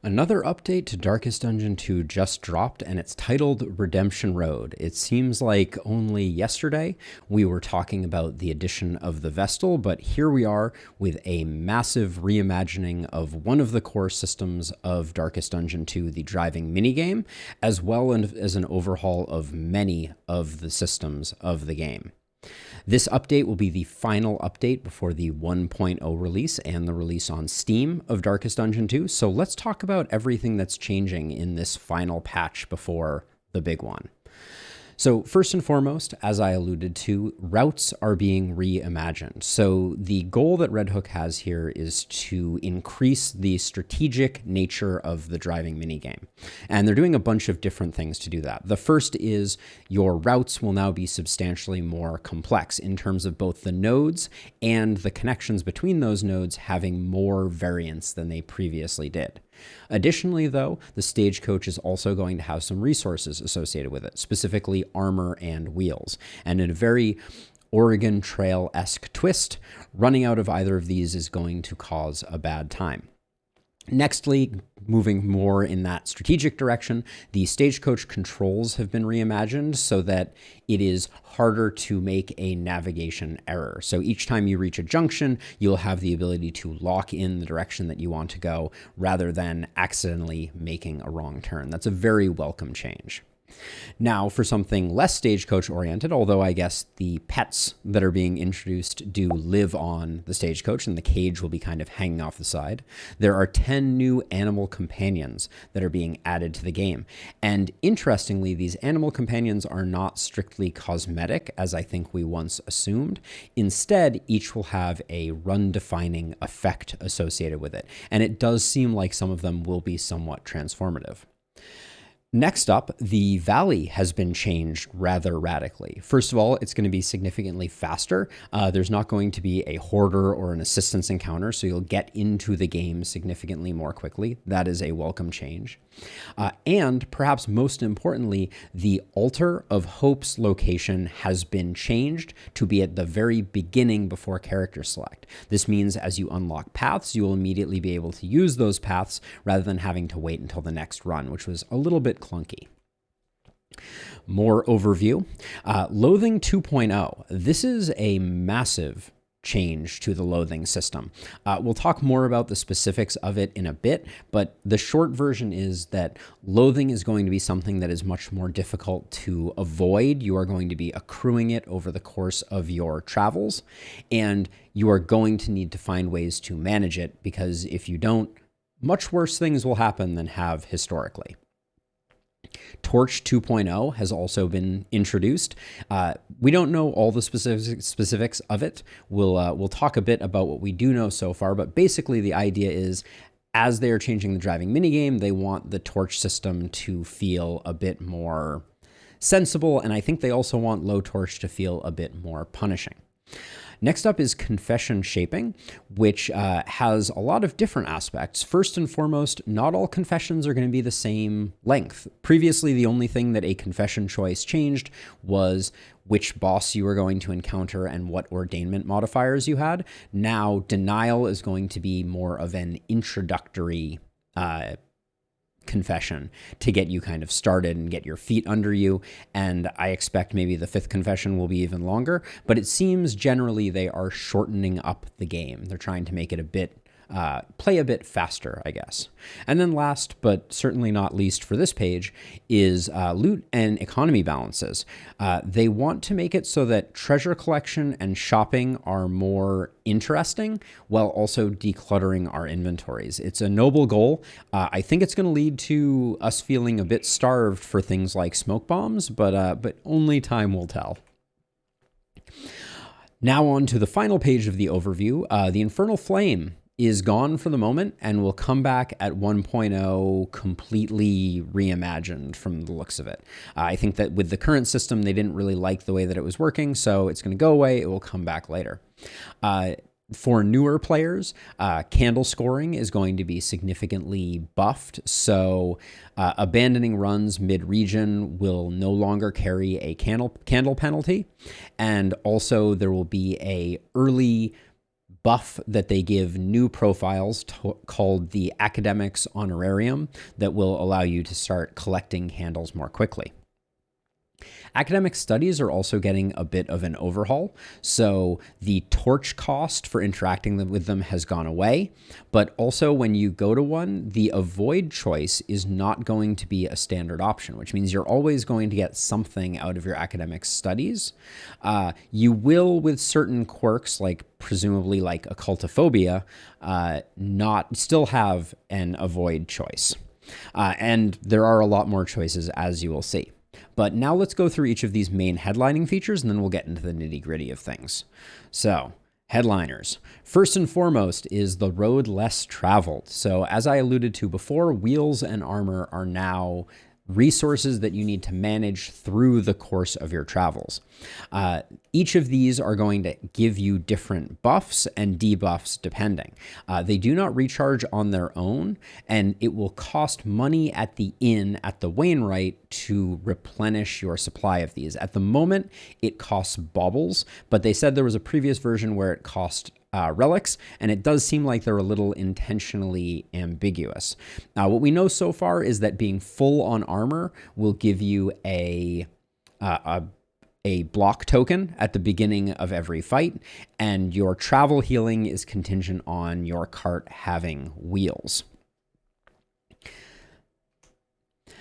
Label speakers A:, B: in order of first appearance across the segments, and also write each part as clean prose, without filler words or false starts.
A: Another update to Darkest Dungeon 2 just dropped, and it's titled Redemption Road. It seems like only yesterday we were talking about the addition of the Vestal, but here we are with a massive reimagining of one of the core systems of Darkest Dungeon 2, the driving minigame, as well as an overhaul of many of the systems of the game. This update will be the final update before the 1.0 release and the release on Steam of Darkest Dungeon 2. So let's talk about everything that's changing in this final patch before the big one. So first and foremost, as I alluded to, routes are being reimagined. So the goal that Red Hook has here is to increase the strategic nature of the driving minigame. And they're doing a bunch of different things to do that. The first is your routes will now be substantially more complex in terms of both the nodes and the connections between those nodes having more variance than they previously did. Additionally, though, the Stagecoach is also going to have some resources associated with it, specifically armor and wheels. And in a very Oregon Trail-esque twist, running out of either of these is going to cause a bad time. Nextly, moving more in that strategic direction, the Stagecoach controls have been reimagined so that it is harder to make a navigation error. So each time you reach a junction, you'll have the ability to lock in the direction that you want to go rather than accidentally making a wrong turn. That's a very welcome change. Now, for something less Stagecoach oriented, although I guess the pets that are being introduced do live on the Stagecoach and the cage will be kind of hanging off the side, there are 10 new animal companions that are being added to the game. And interestingly, these animal companions are not strictly cosmetic, as I think we once assumed. Instead, each will have a run-defining effect associated with it. And it does seem like some of them will be somewhat transformative. Next up, the valley has been changed rather radically. First of all, it's going to be significantly faster. There's not going to be a hoarder or an assistance encounter, so you'll get into the game significantly more quickly. That is a welcome change. And perhaps most importantly, the Altar of Hope's location has been changed to be at the very beginning before character select. This means as you unlock paths, you will immediately be able to use those paths rather than having to wait until the next run, which was a little bit clunky. More overview. Loathing 2.0. This is a massive change to the loathing system. We'll talk more about the specifics of it in a bit, but the short version is that loathing is going to be something that is much more difficult to avoid. You are going to be accruing it over the course of your travels, and you are going to need to find ways to manage it, because if you don't, much worse things will happen than have historically. Torch 2.0 has also been introduced. We don't know all the specifics of it. We'll talk a bit about what we do know so far, but basically the idea is as they are changing the driving minigame, they want the torch system to feel a bit more sensible, and I think they also want low torch to feel a bit more punishing. Next up is confession shaping, which has a lot of different aspects. First and foremost, not all confessions are going to be the same length. Previously, the only thing that a confession choice changed was which boss you were going to encounter and what ordainment modifiers you had. Now, denial is going to be more of an introductory confession to get you kind of started and get your feet under you, and I expect maybe the 5th confession will be even longer, but it seems generally they are shortening up the game. They're trying to make it a bit play a bit faster, I guess. And then last, but certainly not least for this page, is loot and economy balances. They want to make it so that treasure collection and shopping are more interesting while also decluttering our inventories. It's a noble goal. I think it's going to lead to us feeling a bit starved for things like smoke bombs, but only time will tell. Now on to the final page of the overview. The Infernal Flame is gone for the moment and will come back at 1.0 completely reimagined from the looks of it. I think that with the current system, they didn't really like the way that it was working, so it's going to go away. It will come back later. For newer players, candle scoring is going to be significantly buffed, so abandoning runs mid-region will no longer carry a candle penalty, and also there will be a early buff that they give new profiles called the Academics Honorarium that will allow you to start collecting handles more quickly. Academic studies are also getting a bit of an overhaul. So the torch cost for interacting with them has gone away, but also when you go to one, the avoid choice is not going to be a standard option, which means you're always going to get something out of your academic studies. You will, with certain quirks, like presumably like occultophobia, not still have an avoid choice. And there are a lot more choices, as you will see. But now let's go through each of these main headlining features, and then we'll get into the nitty-gritty of things. So, headliners. First and foremost is the road less traveled. So as I alluded to before, wheels and armor are now resources that you need to manage through the course of your travels. Each of these are going to give you different buffs and debuffs depending. They do not recharge on their own, and it will cost money at the inn at the Wainwright to replenish your supply of these. At the moment, it costs baubles, but they said there was a previous version where it cost relics, and it does seem like they're a little intentionally ambiguous. What we know so far is that being full on armor will give you a block token at the beginning of every fight, and your travel healing is contingent on your cart having wheels.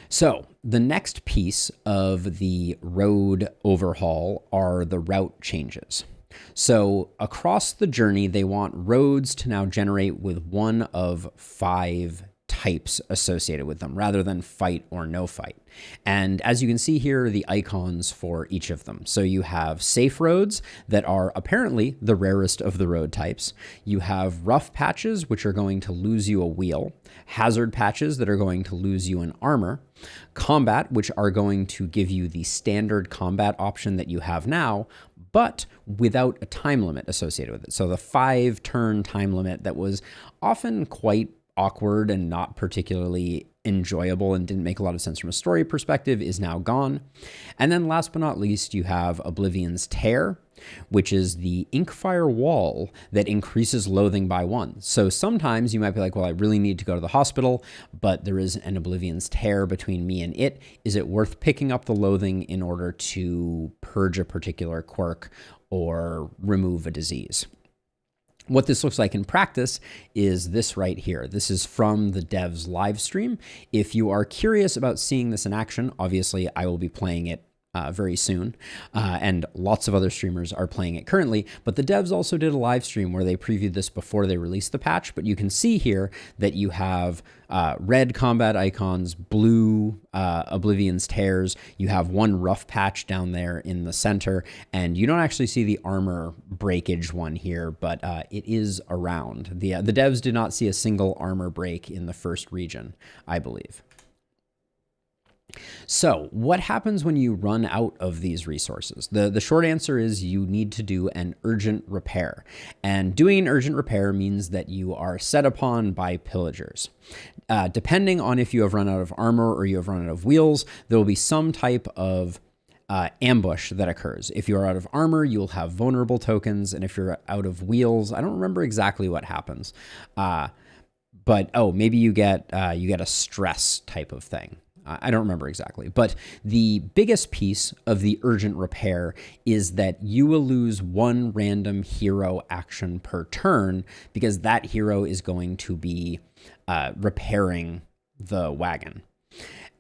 A: So the next piece of the road overhaul are the route changes. So across the journey, they want roads to now generate with one of 5 types associated with them rather than fight or no fight. And as you can see here, the icons for each of them. So you have safe roads that are apparently the rarest of the road types. You have rough patches, which are going to lose you a wheel, hazard patches that are going to lose you an armor, combat, which are going to give you the standard combat option that you have now, but without a time limit associated with it. So the 5-turn time limit that was often quite awkward and not particularly enjoyable and didn't make a lot of sense from a story perspective is now gone. And then last but not least, you have Oblivion's Tear, which is the Inkfire Wall that increases loathing by 1. So sometimes you might be like, well, I really need to go to the hospital, but there is an Oblivion's Tear between me and it. Is it worth picking up the loathing in order to purge a particular quirk or remove a disease? What this looks like in practice is this right here. This is from the devs live stream. If you are curious about seeing this in action, obviously I will be playing it very soon, and lots of other streamers are playing it currently, but the devs also did a live stream where they previewed this before they released the patch. But you can see here that you have red combat icons, blue Oblivion's Tears, you have one rough patch down there in the center, and you don't actually see the armor breakage one here, but it is around. The devs did not see a single armor break in the first region, I believe. So what happens when you run out of these resources? The short answer is you need to do an urgent repair. And doing an urgent repair means that you are set upon by pillagers. Depending on if you have run out of armor or you have run out of wheels, there will be some type of ambush that occurs. If you're out of armor, you'll have vulnerable tokens. And if you're out of wheels, I don't remember exactly what happens. But maybe you get a stress type of thing. I don't remember exactly, but the biggest piece of the urgent repair is that you will lose 1 random hero action per turn because that hero is going to be repairing the wagon.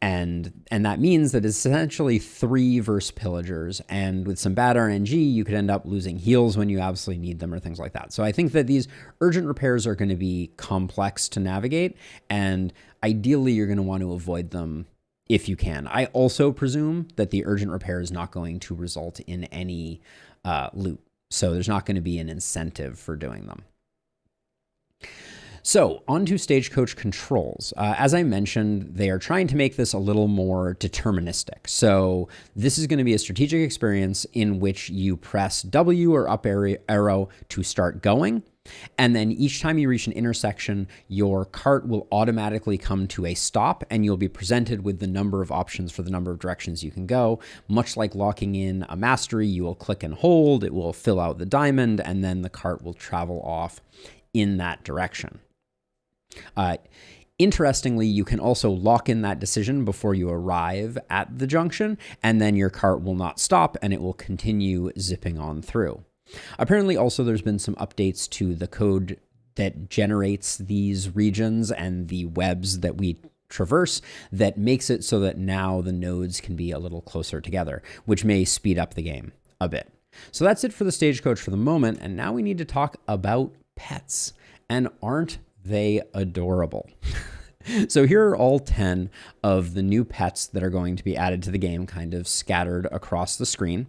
A: And that means that it's essentially 3 versus pillagers, and with some bad RNG, you could end up losing heals when you absolutely need them or things like that. So I think that these urgent repairs are going to be complex to navigate, and ideally you're going to want to avoid them if you can. I also presume that the urgent repair is not going to result in any loot, so there's not going to be an incentive for doing them. So on to Stagecoach controls. As I mentioned, they are trying to make this a little more deterministic. So this is going to be a strategic experience in which you press W or up arrow to start going. And then each time you reach an intersection, your cart will automatically come to a stop, and you'll be presented with the number of options for the number of directions you can go. Much like locking in a mastery, you will click and hold, it will fill out the diamond, and then the cart will travel off in that direction. Interestingly, you can also lock in that decision before you arrive at the junction, and then your cart will not stop and it will continue zipping on through. Apparently, also, there's been some updates to the code that generates these regions and the webs that we traverse that makes it so that now the nodes can be a little closer together, which may speed up the game a bit. So that's it for the Stagecoach for the moment, and now we need to talk about pets. And aren't they adorable? So here are all 10 of the new pets that are going to be added to the game, kind of scattered across the screen.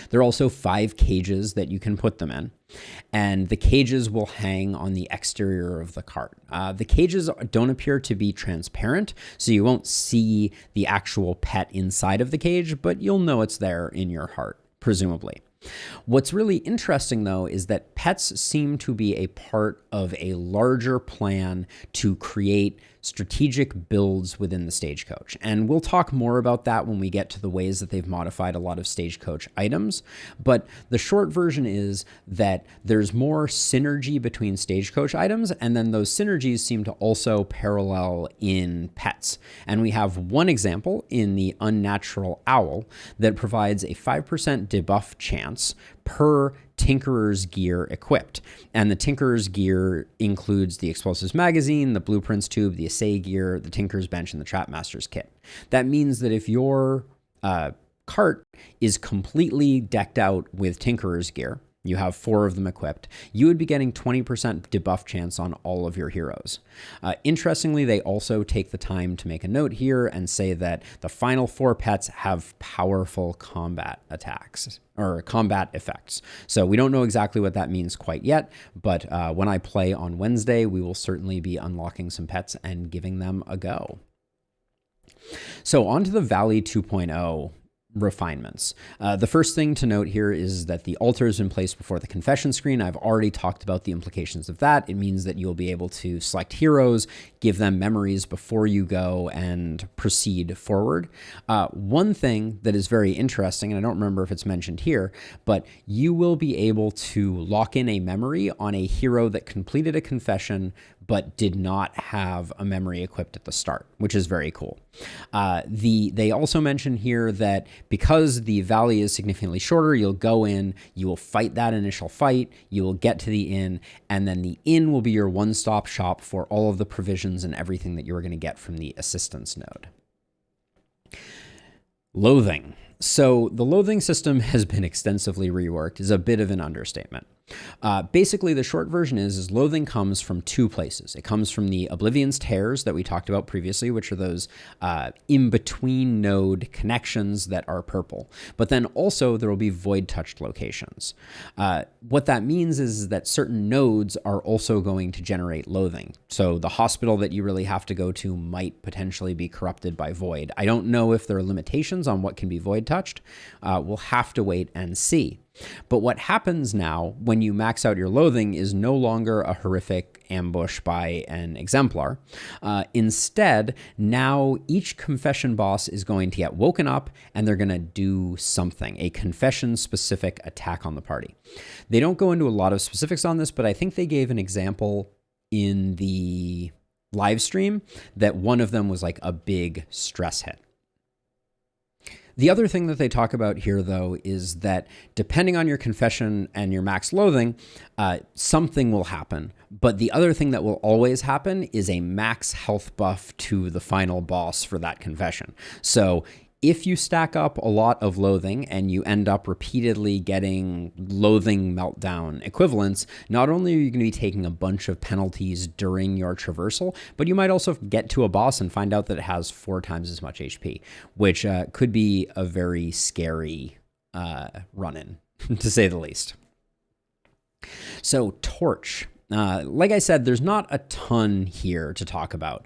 A: There are also 5 cages that you can put them in, and the cages will hang on the exterior of the cart. The cages don't appear to be transparent, so you won't see the actual pet inside of the cage, but you'll know it's there in your heart, presumably. What's really interesting, though, is that pets seem to be a part of a larger plan to create strategic builds within the Stagecoach. And we'll talk more about that when we get to the ways that they've modified a lot of Stagecoach items. But the short version is that there's more synergy between Stagecoach items, and then those synergies seem to also parallel in pets. And we have one example in the Unnatural Owl that provides a 5% debuff chance per Tinkerer's gear equipped. And the Tinkerer's gear includes the Explosives Magazine, the Blueprints Tube, the Assay Gear, the Tinker's Bench, and the Trapmaster's Kit. That means that if your cart is completely decked out with Tinkerer's gear, you have 4 of them equipped, you would be getting 20% debuff chance on all of your heroes. Interestingly, they also take the time to make a note here and say that the final 4 pets have powerful combat attacks or combat effects. So we don't know exactly what that means quite yet, but when I play on Wednesday, we will certainly be unlocking some pets and giving them a go. So on to the Valley 2.0 refinements. The first thing to note here is that the altar is in place before the confession screen. I've already talked about the implications of that. It means that you'll be able to select heroes, give them memories before you go and proceed forward. One thing that is very interesting, and I don't remember if it's mentioned here, but you will be able to lock in a memory on a hero that completed a confession but did not have a memory equipped at the start, which is very cool. They also mention here that because the valley is significantly shorter, you'll go in, you will fight that initial fight, you will get to the inn, and then the inn will be your one-stop shop for all of the provisions and everything that you're going to get from the assistance node. Loathing. So the loathing system has been extensively reworked is a bit of an understatement. Basically, the short version is loathing comes from 2 places. It comes from the Oblivion's Tears that we talked about previously, which are those in-between node connections that are purple. But then also there will be void-touched locations. What that means is that certain nodes are also going to generate loathing. So the hospital that you really have to go to might potentially be corrupted by void. I don't know if there are limitations on what can be void-touched. We'll have to wait and see. But what happens now when you max out your loathing is no longer a horrific ambush by an exemplar. Instead, now each confession boss is going to get woken up and they're going to do something, a confession-specific attack on the party. They don't go into a lot of specifics on this, but I think they gave an example in the live stream that one of them was like a big stress hit. The other thing that they talk about here, though, is that depending on your confession and your max loathing, something will happen. But the other thing that will always happen is a max health buff to the final boss for that confession. So if you stack up a lot of loathing and you end up repeatedly getting loathing meltdown equivalents, not only are you going to be taking a bunch of penalties during your traversal, but you might also get to a boss and find out that it has 4 times as much HP, which could be a very scary run-in, to say the least. So Torch. Like I said, there's not a ton here to talk about.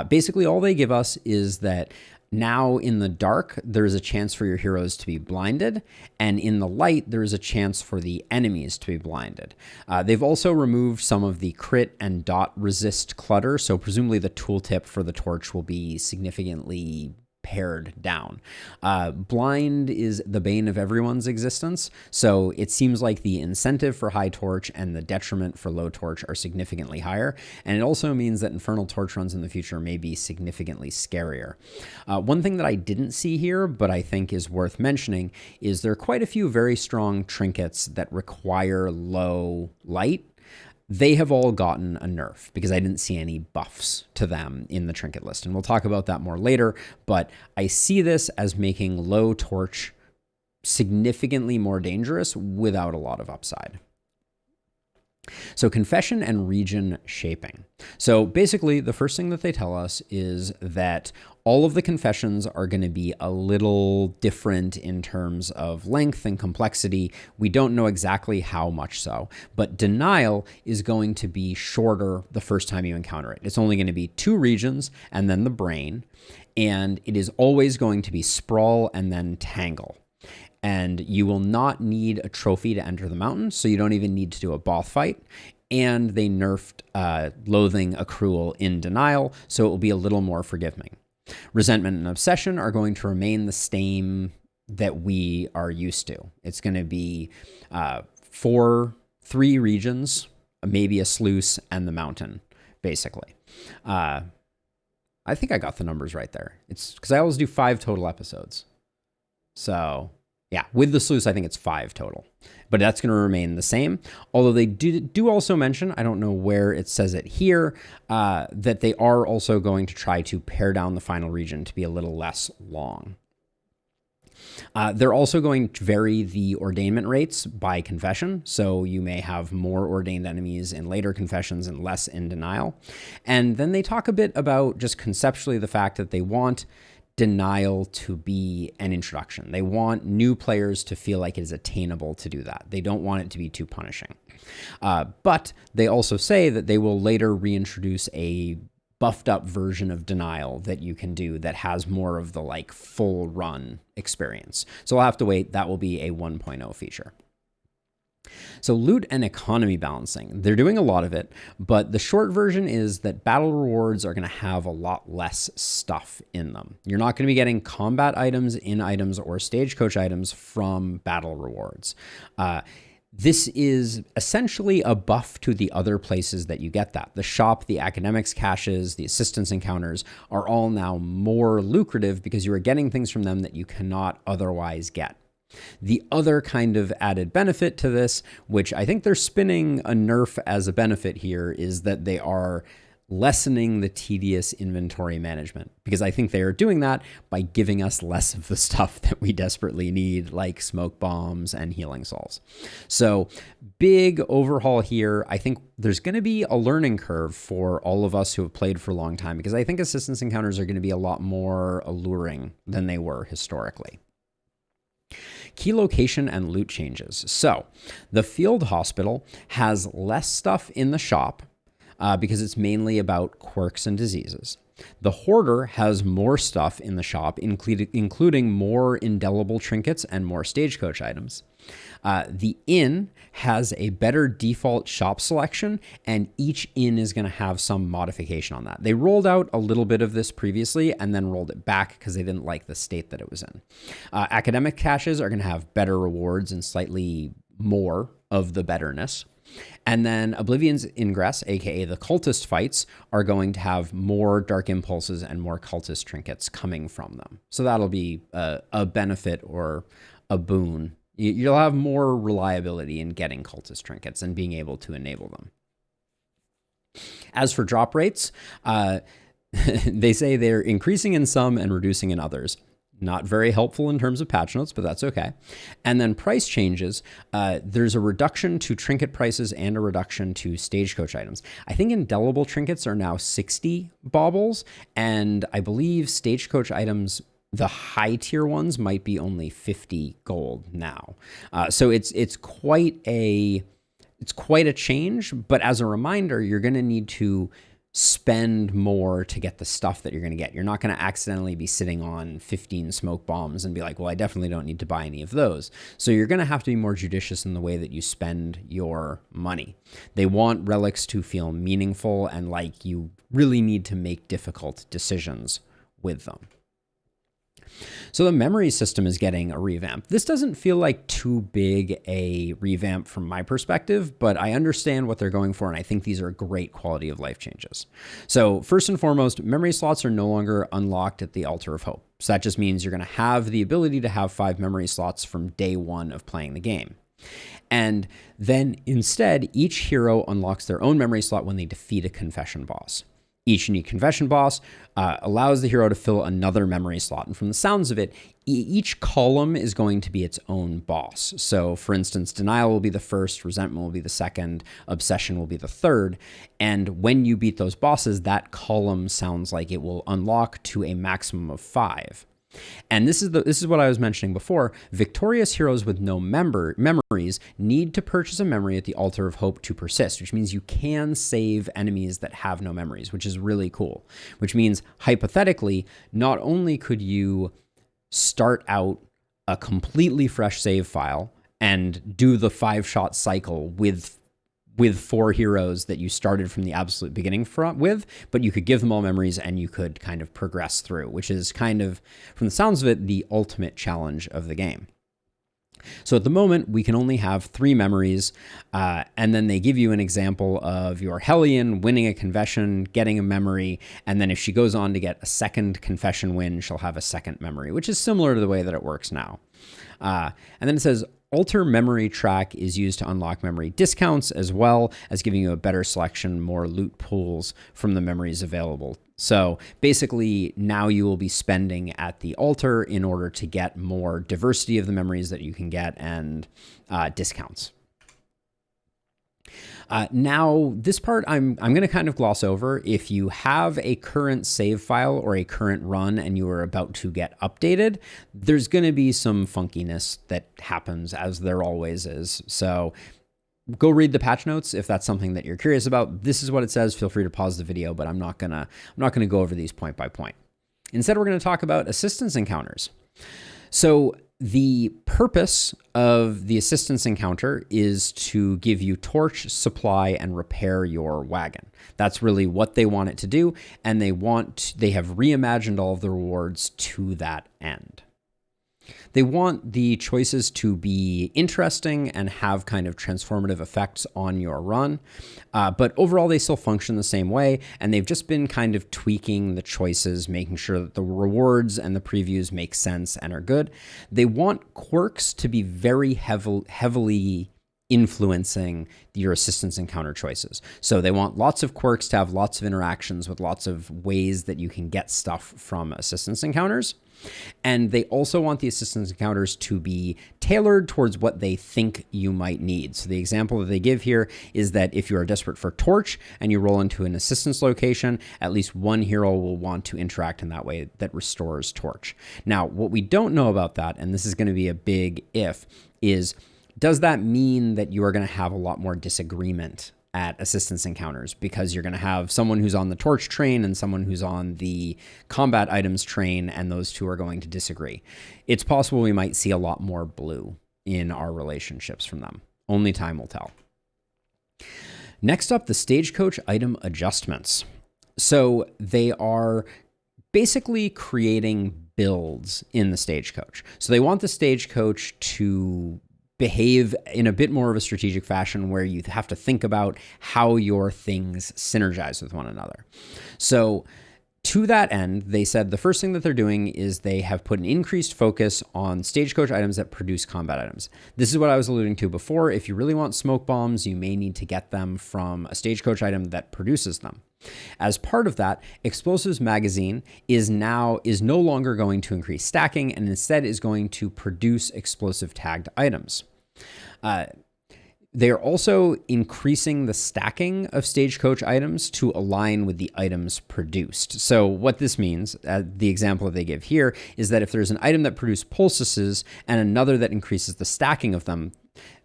A: Basically, all they give us is that Now in the dark, there's a chance for your heroes to be blinded, and in the light, there is a chance for the enemies to be blinded. They've also removed some of the crit and dot resist clutter, so presumably the tooltip for the torch will be significantly pared down. Blind is the bane of everyone's existence, so it seems like the incentive for high torch and the detriment for low torch are significantly higher, and it also means that infernal torch runs in the future may be significantly scarier. One thing that I didn't see here, but I think is worth mentioning, is there are quite a few very strong trinkets that require low light. They have all gotten a nerf because I didn't see any buffs to them in the trinket list. And we'll talk about that more later, but I see this as making low torch significantly more dangerous without a lot of upside. So confession and region shaping. So basically the first thing that they tell us is that all of the confessions are going to be a little different in terms of length and complexity. We don't know exactly how much so, but denial is going to be shorter the first time you encounter it. It's only going to be 2 regions and then the brain, and it is always going to be sprawl and then tangle. And you will not need a trophy to enter the mountain, so you don't even need to do a boss fight. And they nerfed loathing accrual in denial, so it will be a little more forgiving. Resentment and obsession are going to remain the same that we are used to. It's going to be 3 regions, maybe a sluice, and the mountain, basically. I think I got the numbers right there. It's because I always do 5 total episodes. So yeah, with the sluice, I think it's 5 total, but that's going to remain the same. Although they do also mention, I don't know where it says it here, that they are also going to try to pare down the final region to be a little less long. They're also going to vary the ordainment rates by confession. So you may have more ordained enemies in later confessions and less in denial. And then they talk a bit about just conceptually the fact that they want denial to be an introduction. They want new players to feel like it is attainable to do that. They don't want it to be too punishing. But they also say that they will later reintroduce a buffed up version of denial that you can do that has more of the like full run experience. So I'll have to wait. That will be a 1.0 feature. So loot and economy balancing, they're doing a lot of it, but the short version is that battle rewards are going to have a lot less stuff in them. You're not going to be getting combat items, in items, or stagecoach items from battle rewards. This is essentially a buff to the other places that you get that. The shop, the academics caches, the assistance encounters are all now more lucrative because you are getting things from them that you cannot otherwise get. The other kind of added benefit to this, which I think they're spinning a nerf as a benefit here, is that they are lessening the tedious inventory management, because I think they are doing that by giving us less of the stuff that we desperately need, like smoke bombs and healing salts. So big overhaul here. I think there's going to be a learning curve for all of us who have played for a long time, because I think assistance encounters are going to be a lot more alluring than they were historically. Key location and loot changes. So the field hospital has less stuff in the shop because it's mainly about quirks and diseases. The hoarder has more stuff in the shop, including more indelible trinkets and more stagecoach items. The inn has a better default shop selection, and each inn is going to have some modification on that. They rolled out a little bit of this previously and then rolled it back because they didn't like the state that it was in. Academic caches are going to have better rewards and slightly more of the betterness. And then Oblivion's Ingress, aka the cultist fights, are going to have more dark impulses and more cultist trinkets coming from them. So that'll be a benefit or a boon. You'll have more reliability in getting cultist trinkets and being able to enable them. As for drop rates, they say they're increasing in some and reducing in others. Not very helpful in terms of patch notes, but that's okay. And then price changes. There's a reduction to trinket prices and a reduction to stagecoach items. I think indelible trinkets are now 60 baubles, and I believe stagecoach items, the high tier ones, might be only 50 gold now. So it's quite a change. But as a reminder, you're going to need to spend more to get the stuff that you're going to get. You're not going to accidentally be sitting on 15 smoke bombs and be like, well, I definitely don't need to buy any of those. So you're going to have to be more judicious in the way that you spend your money. They want relics to feel meaningful and like you really need to make difficult decisions with them. So the memory system is getting a revamp. This doesn't feel like too big a revamp from my perspective, but I understand what they're going for, and I think these are great quality of life changes. So first and foremost, memory slots are no longer unlocked at the Altar of Hope. So that just means you're going to have the ability to have 5 memory slots from day 1 of playing the game. And then instead, each hero unlocks their own memory slot when they defeat a confession boss. Each unique confession boss allows the hero to fill another memory slot. And from the sounds of it, each column is going to be its own boss. So for instance, denial will be the first, resentment will be the second, obsession will be the third. And when you beat those bosses, that column sounds like it will unlock to a maximum of 5. And this is what I was mentioning before. Victorious heroes with no memories need to purchase a memory at the Altar of Hope to persist, which means you can save enemies that have no memories, which is really cool. Which means, hypothetically, not only could you start out a completely fresh save file and do the 5-shot cycle with 4 heroes that you started from the absolute beginning with, but you could give them all memories and you could kind of progress through, which is kind of, from the sounds of it, the ultimate challenge of the game. So at the moment, we can only have 3 memories, and then they give you an example of your Hellion winning a confession, getting a memory, and then if she goes on to get a second confession win, she'll have a second memory, which is similar to the way that it works now. And then it says, Alter memory track is used to unlock memory discounts as well as giving you a better selection, more loot pools from the memories available. So basically now you will be spending at the altar in order to get more diversity of the memories that you can get and discounts. Now, this part I'm going to kind of gloss over. If you have a current save file or a current run and you are about to get updated, there's going to be some funkiness that happens, as there always is. So go read the patch notes if that's something that you're curious about. This is what it says. Feel free to pause the video, but I'm not gonna go over these point by point. Instead, we're going to talk about assistance encounters. So the purpose of the assistance encounter is to give you torch, supply, and repair your wagon. That's really what they want it to do, and they have reimagined all of the rewards to that end. They want the choices to be interesting and have kind of transformative effects on your run. But overall, they still function the same way. And they've just been kind of tweaking the choices, making sure that the rewards and the previews make sense and are good. They want quirks to be very heavily influencing your assistance encounter choices. So they want lots of quirks to have lots of interactions with lots of ways that you can get stuff from assistance encounters. And they also want the assistance encounters to be tailored towards what they think you might need. So the example that they give here is that if you are desperate for torch and you roll into an assistance location, at least one hero will want to interact in that way that restores torch. Now, what we don't know about that, and this is going to be a big if, is does that mean that you are going to have a lot more disagreement at assistance encounters, because you're going to have someone who's on the torch train and someone who's on the combat items train, and those two are going to disagree? It's possible we might see a lot more blue in our relationships from them. Only time will tell. Next up, the Stagecoach item adjustments. So they are basically creating builds in the Stagecoach. So they want the Stagecoach to behave in a bit more of a strategic fashion where you have to think about how your things synergize with one another. So to that end, they said the first thing that they're doing is they have put an increased focus on Stagecoach items that produce combat items. This is what I was alluding to before. If you really want smoke bombs, you may need to get them from a Stagecoach item that produces them. As part of that, Explosives Magazine is no longer going to increase stacking, and instead is going to produce explosive tagged items. They are also increasing the stacking of Stagecoach items to align with the items produced. So what this means, the example that they give here, is that if there's an item that produces poultices and another that increases the stacking of them,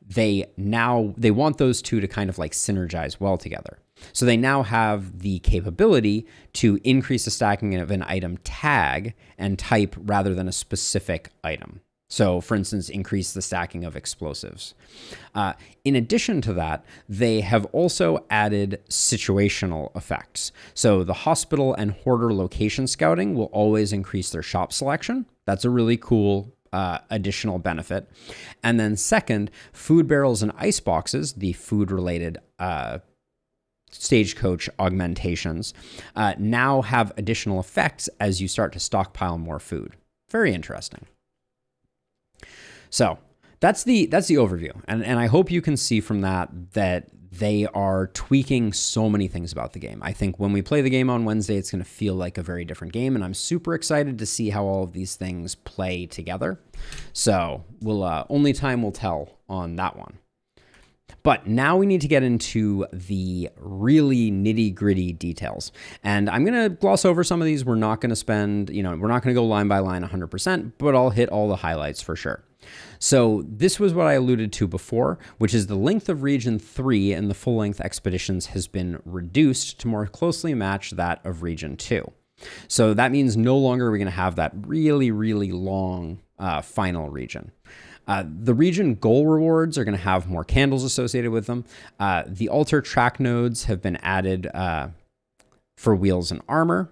A: they want those two to kind of like synergize well together. So they now have the capability to increase the stacking of an item tag and type rather than a specific item. So, for instance, increase the stacking of explosives. In addition to that, they have also added situational effects. So the hospital and hoarder location scouting will always increase their shop selection. That's a really cool additional benefit. And then second, food barrels and ice boxes, the food-related Stagecoach augmentations, now have additional effects as you start to stockpile more food. Very interesting. So that's the overview. And I hope you can see from that they are tweaking so many things about the game. I think when we play the game on Wednesday, it's going to feel like a very different game. And I'm super excited to see how all of these things play together. So only time will tell on that one. But now we need to get into the really nitty-gritty details. And I'm going to gloss over some of these. We're not going to spend, we're not going to go line by line 100%, but I'll hit all the highlights for sure. So this was what I alluded to before, which is the length of Region 3 in the full-length expeditions has been reduced to more closely match that of Region 2. So that means no longer are we going to have that really, really long final region. The region goal rewards are going to have more candles associated with them. The altar track nodes have been added for wheels and armor.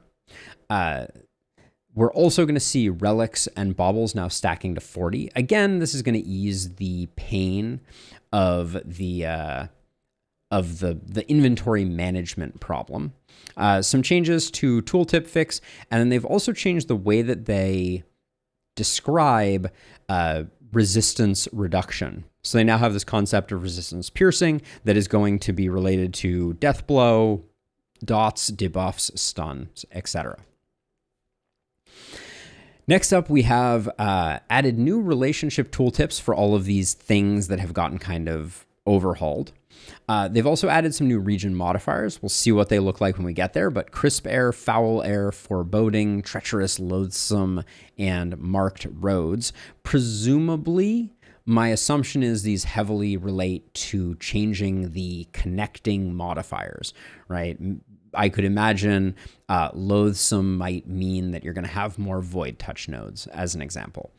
A: We're also going to see relics and baubles now stacking to 40. Again, this is going to ease the pain of the inventory management problem. Some changes to tooltip fix, and then they've also changed the way that they describe resistance reduction. So they now have this concept of resistance piercing that is going to be related to death blow, dots, debuffs, stuns, etc. Next up, we have added new relationship tooltips for all of these things that have gotten kind of overhauled. They've also added some new region modifiers. We'll see what they look like when we get there, but crisp air, foul air, foreboding, treacherous, loathsome, and marked roads. Presumably, my assumption is these heavily relate to changing the connecting modifiers, right? I could imagine loathsome might mean that you're going to have more void touch nodes, as an example.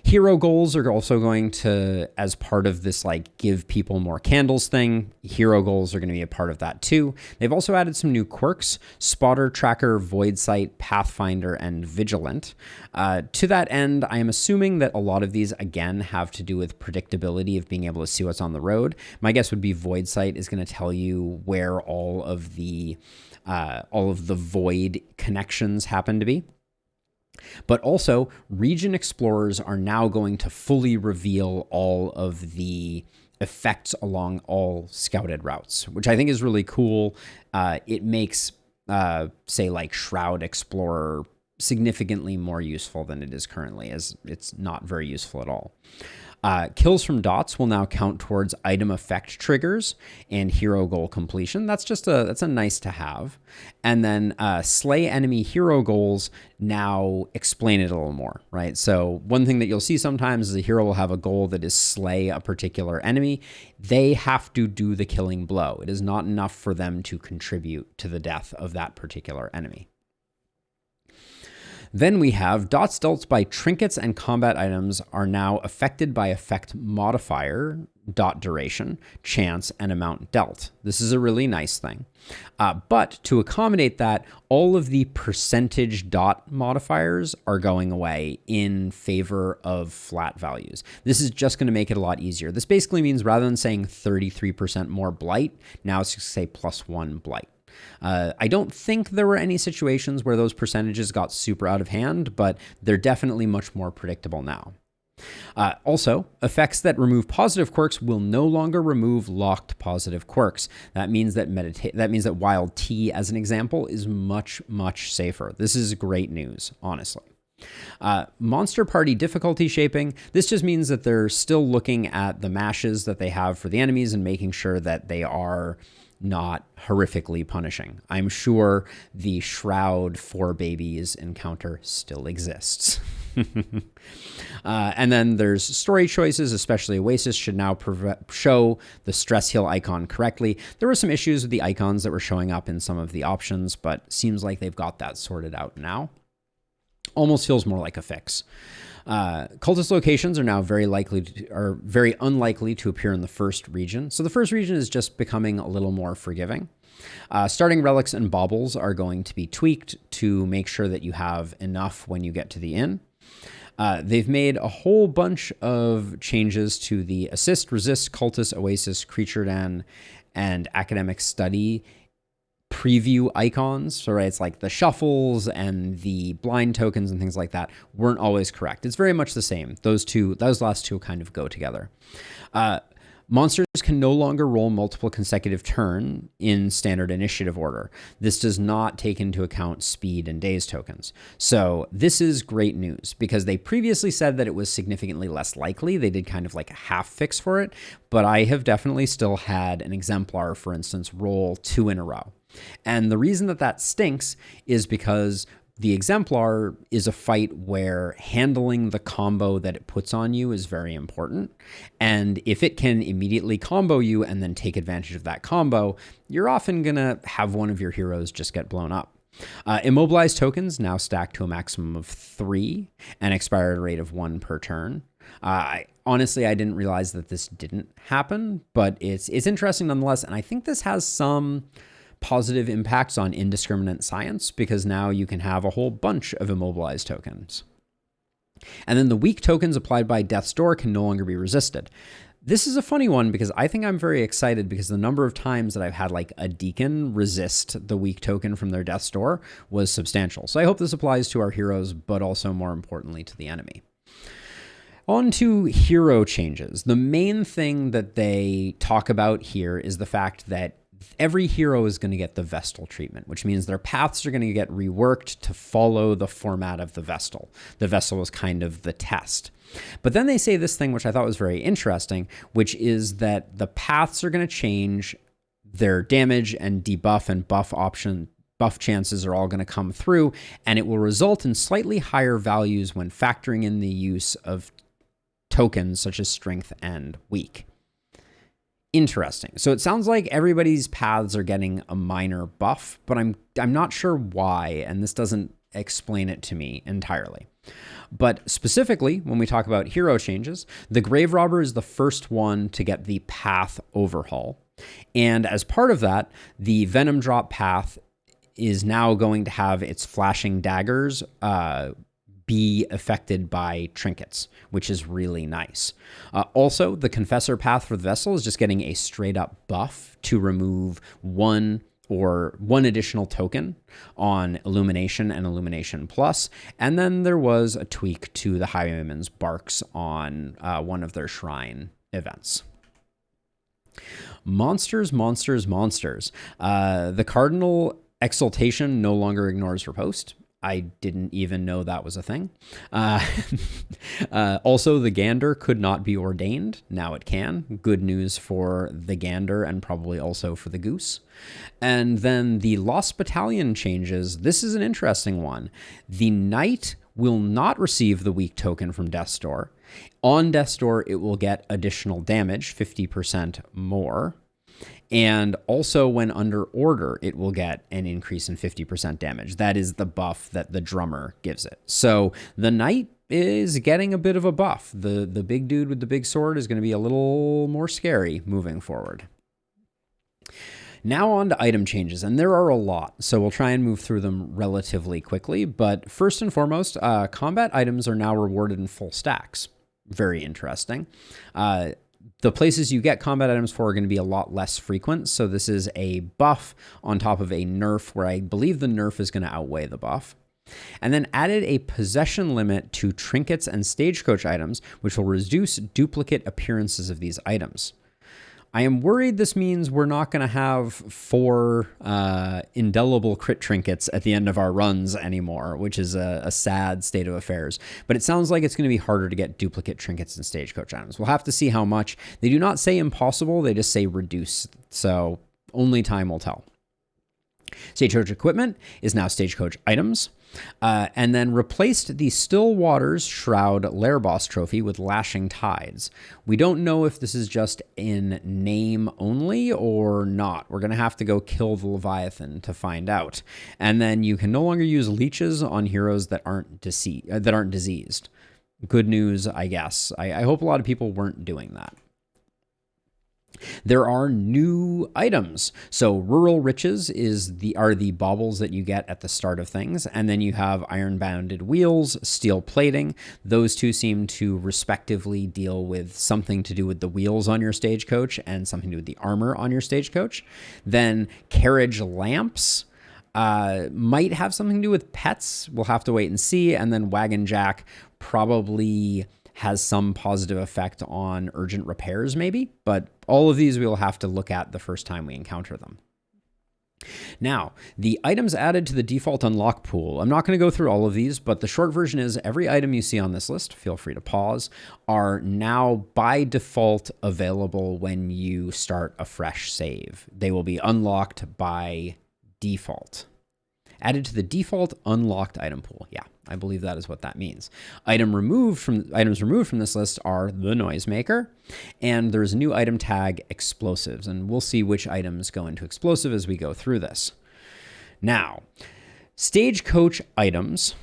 A: Hero goals are also going to, as part of this like give people more candles thing, hero goals are going to be a part of that too. They've also added some new quirks: Spotter, Tracker, Void Sight, Pathfinder, and Vigilant. To that end, I am assuming that a lot of these, again, have to do with predictability of being able to see what's on the road. My guess would be Void Sight is going to tell you where all of the void connections happen to be. But also, region explorers are now going to fully reveal all of the effects along all scouted routes, which I think is really cool. It makes, say, like Shroud Explorer significantly more useful than it is currently, as it's not very useful at all. Kills from dots will now count towards item effect triggers and hero goal completion. That's a nice to have. And then slay enemy hero goals now explain it a little more, right? So one thing that you'll see sometimes is a hero will have a goal that is slay a particular enemy. They have to do the killing blow. It is not enough for them to contribute to the death of that particular enemy. Then we have dots dealt by trinkets and combat items are now affected by effect modifier, dot duration, chance, and amount dealt. This is a really nice thing. But to accommodate that, all of the percentage dot modifiers are going away in favor of flat values. This is just going to make it a lot easier. This basically means rather than saying 33% more blight, now it's just say +1 blight. I don't think there were any situations where those percentages got super out of hand, but they're definitely much more predictable now. Also, effects that remove positive quirks will no longer remove locked positive quirks. That means that Wild Tea, as an example, is much, much safer. This is great news, honestly. Monster party difficulty shaping. This just means that they're still looking at the mashes that they have for the enemies and making sure that they are not horrifically punishing. I'm sure the Shroud for Babies encounter still exists. And then there's story choices, especially Oasis should now show the stress heal icon correctly. There were some issues with the icons that were showing up in some of the options, but seems like they've got that sorted out now. Almost feels more like a fix. Cultist locations are now very unlikely to appear in the first region. So the first region is just becoming a little more forgiving. Starting relics and baubles are going to be tweaked to make sure that you have enough when you get to the inn. They've made a whole bunch of changes to the assist, resist, cultist, oasis, creature den, and academic study preview icons. So right, it's like the shuffles and the blind tokens and things like that weren't always correct. It's very much the same. Those last two kind of go together. Monsters can no longer roll multiple consecutive turn in standard initiative order. This does not take into account speed and daze tokens. So this is great news because they previously said that it was significantly less likely. They did kind of like a half fix for it, but I have definitely still had an exemplar, for instance, roll 2 in a row. And the reason that that stinks is because the exemplar is a fight where handling the combo that it puts on you is very important. And if it can immediately combo you and then take advantage of that combo, you're often going to have one of your heroes just get blown up. Immobilized tokens now stack to a maximum of 3 and expire at a rate of 1 per turn. Honestly, I didn't realize that this didn't happen, but it's interesting nonetheless. And I think this has some positive impacts on indiscriminate science because now you can have a whole bunch of immobilized tokens. And then the weak tokens applied by Death's Door can no longer be resisted. This is a funny one because I think I'm very excited because the number of times that I've had like a deacon resist the weak token from their Death's Door was substantial. So I hope this applies to our heroes, but also more importantly to the enemy. On to hero changes. The main thing that they talk about here is the fact that every hero is going to get the Vestal treatment, which means their paths are going to get reworked to follow the format of the Vestal. The Vestal was kind of the test. But then they say this thing, which I thought was very interesting, which is that the paths are going to change, their damage and debuff and buff chances are all going to come through, and it will result in slightly higher values when factoring in the use of tokens such as strength and weak. Interesting. So it sounds like everybody's paths are getting a minor buff, but I'm not sure why, and this doesn't explain it to me entirely. But specifically, when we talk about hero changes, the Grave Robber is the first one to get the path overhaul. And as part of that, the Venom Drop path is now going to have its flashing daggers be affected by trinkets, which is really nice. Also, the Confessor path for the Vessel is just getting a straight up buff to remove one additional token on Illumination and Illumination Plus. And then there was a tweak to the Highwayman's Barks on one of their shrine events. Monsters. The Cardinal Exaltation no longer ignores riposte. I didn't even know that was a thing. Also, the Gander could not be ordained. Now it can. Good news for the Gander and probably also for the Goose. And then the Lost Battalion changes. This is an interesting one. The Knight will not receive the weak token from Death's Door. On Death's Door, it will get additional damage, 50% more. And also when under order, it will get an increase in 50% damage. That is the buff that the drummer gives it. So the Knight is getting a bit of a buff. The big dude with the big sword is going to be a little more scary moving forward. Now on to item changes, and there are a lot, so we'll try and move through them relatively quickly. But first and foremost, combat items are now rewarded in full stacks. Very interesting. The places you get combat items for are going to be a lot less frequent. So this is a buff on top of a nerf where I believe the nerf is going to outweigh the buff. And then added a possession limit to trinkets and stagecoach items, which will reduce duplicate appearances of these items. I am worried this means we're not going to have 4 indelible crit trinkets at the end of our runs anymore, which is a sad state of affairs. But it sounds like it's going to be harder to get duplicate trinkets and stagecoach items. We'll have to see how much. They do not say impossible, they just say reduce. So only time will tell. Stagecoach equipment is now Stagecoach items. And then replaced the Still Waters Shroud Lair Boss trophy with Lashing Tides. We don't know if this is just in name only or not. We're going to have to go kill the Leviathan to find out. And then you can no longer use leeches on heroes that aren't diseased. Good news, I guess. I hope a lot of people weren't doing that. There are new items. So Rural Riches are the baubles that you get at the start of things. And then you have Iron Bounded Wheels, Steel Plating. Those two seem to respectively deal with something to do with the wheels on your Stagecoach and something to do with the armor on your Stagecoach. Then Carriage Lamps might have something to do with pets. We'll have to wait and see. And then Wagon Jack probably has some positive effect on urgent repairs maybe, but all of these we'll have to look at the first time we encounter them. Now, the items added to the default unlock pool. I'm not going to go through all of these, but the short version is every item you see on this list, feel free to pause, are now by default available when you start a fresh save. They will be unlocked by default. Added to the default unlocked item pool. Yeah, I believe that is what that means. Items removed from this list are the Noisemaker, and there's a new item tag, Explosives, and we'll see which items go into Explosive as we go through this. Now, Stagecoach items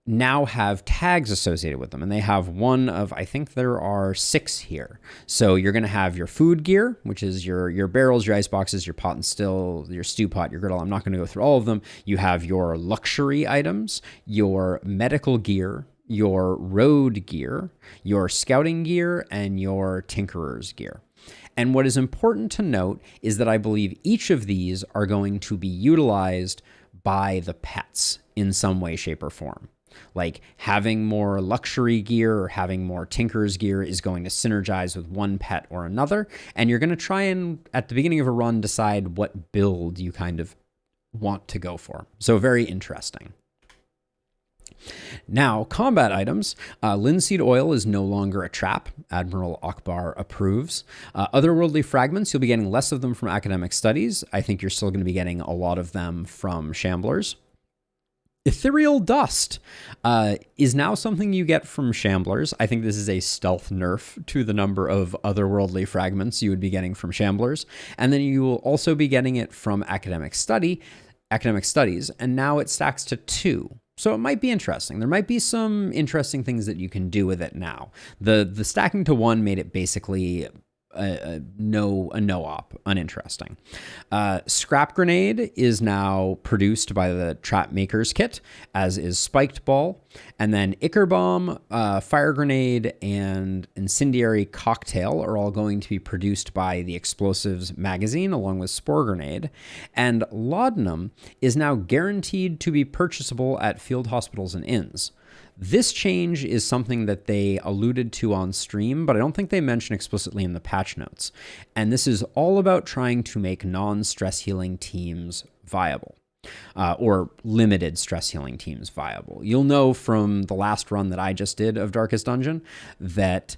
A: now have tags associated with them, and they have one of, I think there are 6 here. So you're going to have your food gear, which is your barrels, your ice boxes, your pot and still, your stew pot, your griddle. I'm not going to go through all of them. You have your luxury items, your medical gear, your road gear, your scouting gear, and your tinkerer's gear. And what is important to note is that I believe each of these are going to be utilized by the pets in some way, shape, or form. Like having more luxury gear or having more tinker's gear is going to synergize with one pet or another. And you're going to try and, at the beginning of a run, decide what build you kind of want to go for. So very interesting. Now, combat items. Linseed oil is no longer a trap. Admiral Akbar approves. Otherworldly fragments, you'll be getting less of them from academic studies. I think you're still going to be getting a lot of them from Shamblers. Ethereal Dust is now something you get from Shamblers. I think this is a stealth nerf to the number of otherworldly fragments you would be getting from Shamblers. And then you will also be getting it from academic studies, and now it stacks to 2. So it might be interesting. There might be some interesting things that you can do with it now. The stacking to 1 made it basically a no-op, uninteresting. Scrap Grenade is now produced by the Trap Makers kit, as is Spiked Ball. And then Ichor Bomb, Fire Grenade, and Incendiary Cocktail are all going to be produced by the Explosives magazine, along with Spore Grenade. And Laudanum is now guaranteed to be purchasable at field hospitals and inns. This change is something that they alluded to on stream, but I don't think they mention explicitly in the patch notes. And this is all about trying to make non-stress healing teams viable, or limited stress healing teams viable. You'll know from the last run that I just did of Darkest Dungeon that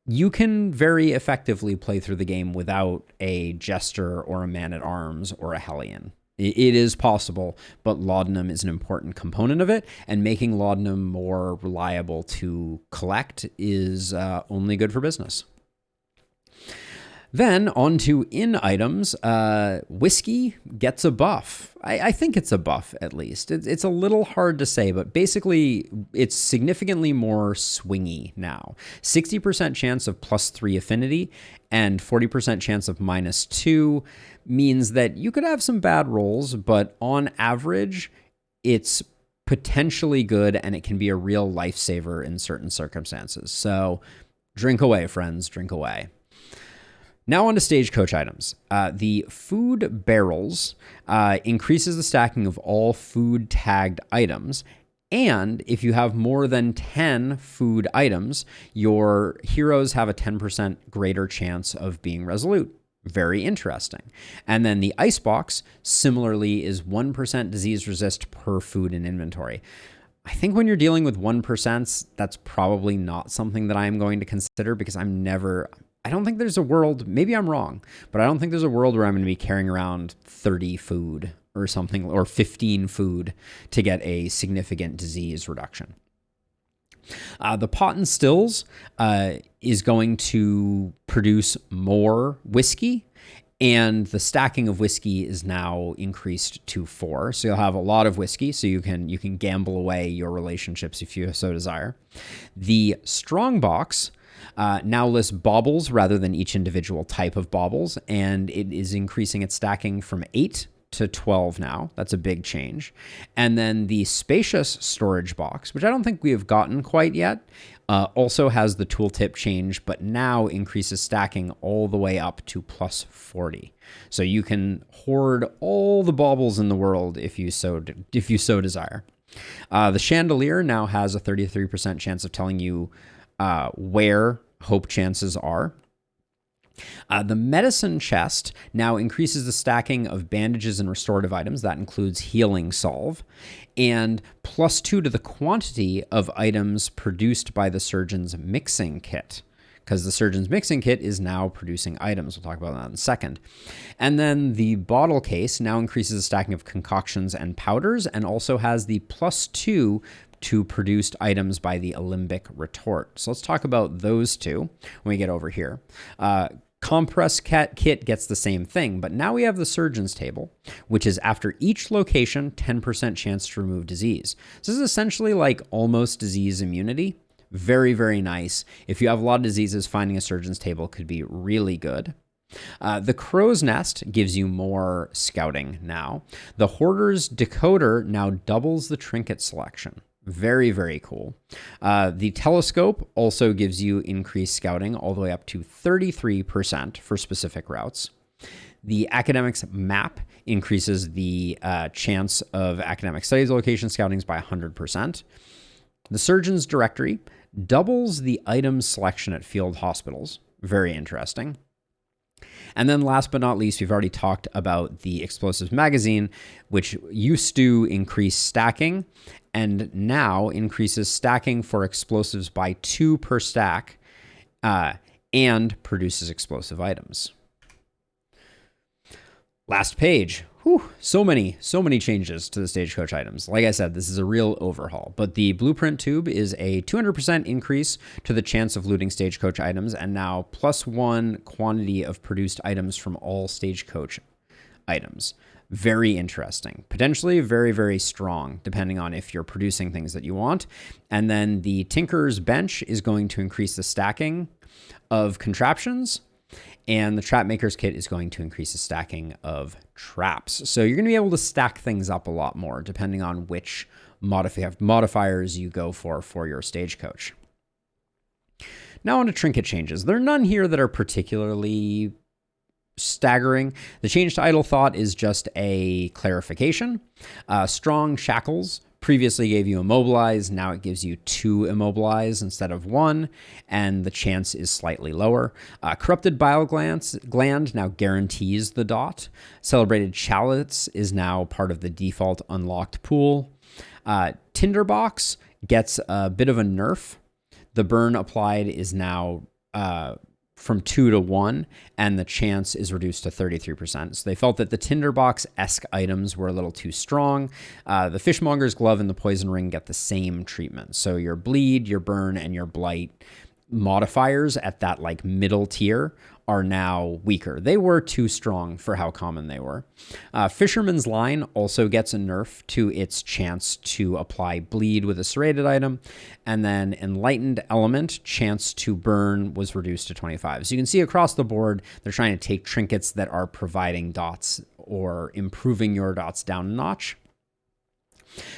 A: you can very effectively play through the game without a Jester or a Man-at-Arms or a Hellion. It is possible, but laudanum is an important component of it, and making laudanum more reliable to collect is only good for business. Then on to in items, whiskey gets a buff. I think it's a buff, at least. It's a little hard to say, but basically it's significantly more swingy now. 60% chance of +3 affinity and 40% chance of -2 means that you could have some bad rolls, but on average, it's potentially good and it can be a real lifesaver in certain circumstances. So drink away, friends, drink away. Now on to Stagecoach items. The food barrels increases the stacking of all food tagged items. And if you have more than 10 food items, your heroes have a 10% greater chance of being resolute. Very interesting. And then the icebox similarly is 1% disease resist per food in inventory. I think when you're dealing with 1%, that's probably not something that I'm going to consider because I don't think there's a world, maybe I'm wrong, but I don't think there's a world where I'm going to be carrying around 30 food or something, or 15 food to get a significant disease reduction. The pot and stills is going to produce more whiskey, and the stacking of whiskey is now increased to 4. So you'll have a lot of whiskey, so you can gamble away your relationships if you so desire. The strong box now lists baubles rather than each individual type of baubles, and it is increasing its stacking from 8 to 12 now. That's a big change. And then the spacious storage box, which I don't think we have gotten quite yet, also has the tooltip change, but now increases stacking all the way up to plus 40. So you can hoard all the baubles in the world if you so desire. The chandelier now has a 33% chance of telling you where hope chances are. The medicine chest now increases the stacking of bandages and restorative items. That includes healing salve, and plus 2 to the quantity of items produced by the surgeon's mixing kit, because the surgeon's mixing kit is now producing items. We'll talk about that in a second. And then the bottle case now increases the stacking of concoctions and powders, and also has the plus 2 to produced items by the alembic retort. So let's talk about those two when we get over here. Compress kit gets the same thing, but now we have the surgeon's table, which is after each location, 10% chance to remove disease. So this is essentially like almost disease immunity. Very, very nice. If you have a lot of diseases, finding a surgeon's table could be really good. The crow's nest gives you more scouting now. The hoarder's decoder now doubles the trinket selection. Very, very cool. The telescope also gives you increased scouting all the way up to 33% for specific routes. The academics map increases the chance of academic studies location scoutings by 100%. The surgeon's directory doubles the item selection at field hospitals. Very interesting. And then last but not least, we've already talked about the explosives magazine, which used to increase stacking and now increases stacking for explosives by 2 per stack and produces explosive items. Last page. Whew, so many changes to the Stagecoach items. Like I said, this is a real overhaul, but the blueprint tube is a 200% increase to the chance of looting Stagecoach items, and now plus 1 quantity of produced items from all Stagecoach items. Very interesting. Potentially very, very strong, depending on if you're producing things that you want. And then the Tinker's Bench is going to increase the stacking of contraptions, and the Trap Maker's Kit is going to increase the stacking of traps. So you're going to be able to stack things up a lot more, depending on which modifiers you go for your Stagecoach. Now on to trinket changes. There are none here that are particularly staggering. The change to Idle Thought is just a clarification. Strong Shackles previously gave you Immobilize. Now it gives you 2 Immobilize instead of 1, and the chance is slightly lower. Corrupted Bile Gland now guarantees the dot. Celebrated Chalice is now part of the default unlocked pool. Tinderbox gets a bit of a nerf. The burn applied is now from 2 to 1, and the chance is reduced to 33%. So they felt that the Tinderbox-esque items were a little too strong. The Fishmonger's Glove and the Poison Ring get the same treatment. So your bleed, your burn, and your blight modifiers at that like middle tier are now weaker. They were too strong for how common they were. Fisherman's Line also gets a nerf to its chance to apply bleed with a serrated item. And then Enlightened Element, chance to burn, was reduced to 25. So you can see across the board, they're trying to take trinkets that are providing dots or improving your dots down a notch.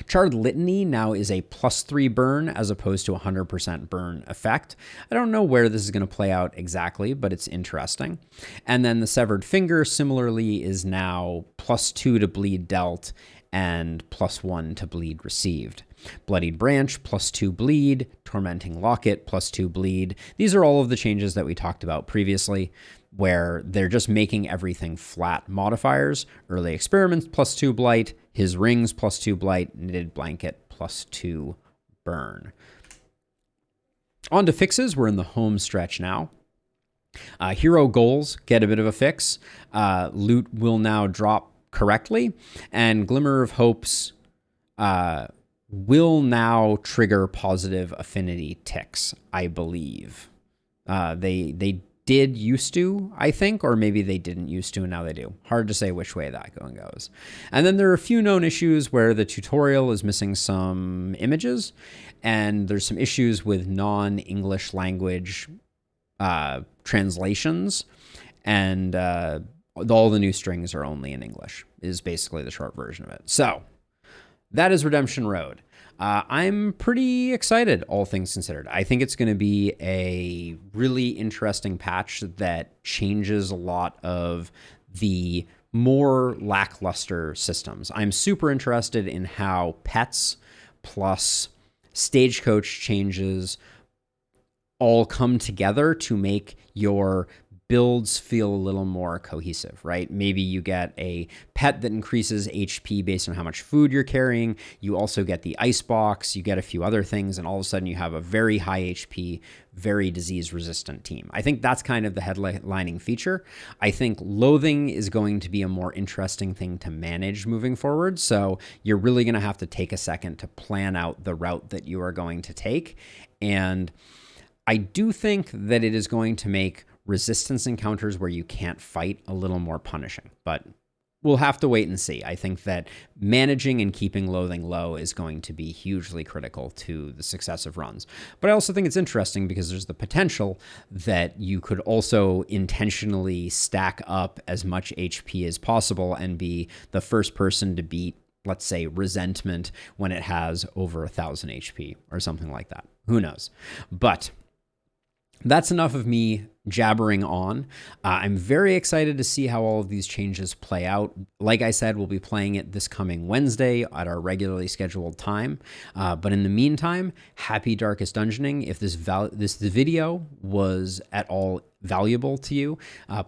A: Charred Litany now is a plus 3 burn as opposed to 100% burn effect. I don't know where this is going to play out exactly, but it's interesting. And then the Severed Finger similarly is now plus 2 to bleed dealt and plus 1 to bleed received. Bloodied Branch, plus 2 bleed. Tormenting Locket, plus 2 bleed. These are all of the changes that we talked about previously, where they're just making everything flat modifiers. Early Experiments, plus 2 blight. His Rings, plus 2 blight. Knitted Blanket, plus 2 burn. On to fixes. We're in the home stretch now. Hero goals get a bit of a fix. Loot will now drop correctly, and Glimmer of Hopes will now trigger positive affinity ticks, I believe. They did used to, I think, or maybe they didn't used to and now they do. Hard to say which way that going goes. And then there are a few known issues where the tutorial is missing some images, and there's some issues with non-English language translations, and all the new strings are only in English, is basically the short version of it. So that is Redemption Road. I'm pretty excited, all things considered. I think it's going to be a really interesting patch that changes a lot of the more lackluster systems. I'm super interested in how pets plus Stagecoach changes all come together to make your builds feel a little more cohesive, right? Maybe you get a pet that increases HP based on how much food you're carrying. You also get the ice box, you get a few other things, and all of a sudden you have a very high HP, very disease resistant team. I think that's kind of the headlining feature. I think loathing is going to be a more interesting thing to manage moving forward. So you're really going to have to take a second to plan out the route that you are going to take. And I do think that it is going to make resistance encounters where you can't fight a little more punishing, but we'll have to wait and see. I think that managing and keeping loathing low is going to be hugely critical to the success of runs. But I also think it's interesting because there's the potential that you could also intentionally stack up as much HP as possible and be the first person to beat, let's say, resentment when it has over 1,000 HP or something like that. Who knows? But that's enough of me jabbering on. I'm very excited to see how all of these changes play out. Like I said, we'll be playing it this coming Wednesday at our regularly scheduled time. But in the meantime, happy Darkest Dungeoning. If this video was at all valuable to you,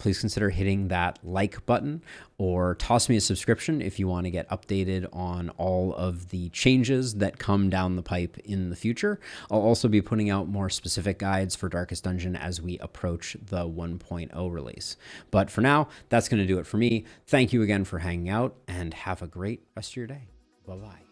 A: please consider hitting that like button or toss me a subscription if you want to get updated on all of the changes that come down the pipe in the future. I'll also be putting out more specific guides for Darkest Dungeon as we approach the 1.0 release. But for now, that's going to do it for me. Thank you again for hanging out and have a great rest of your day. Bye-bye.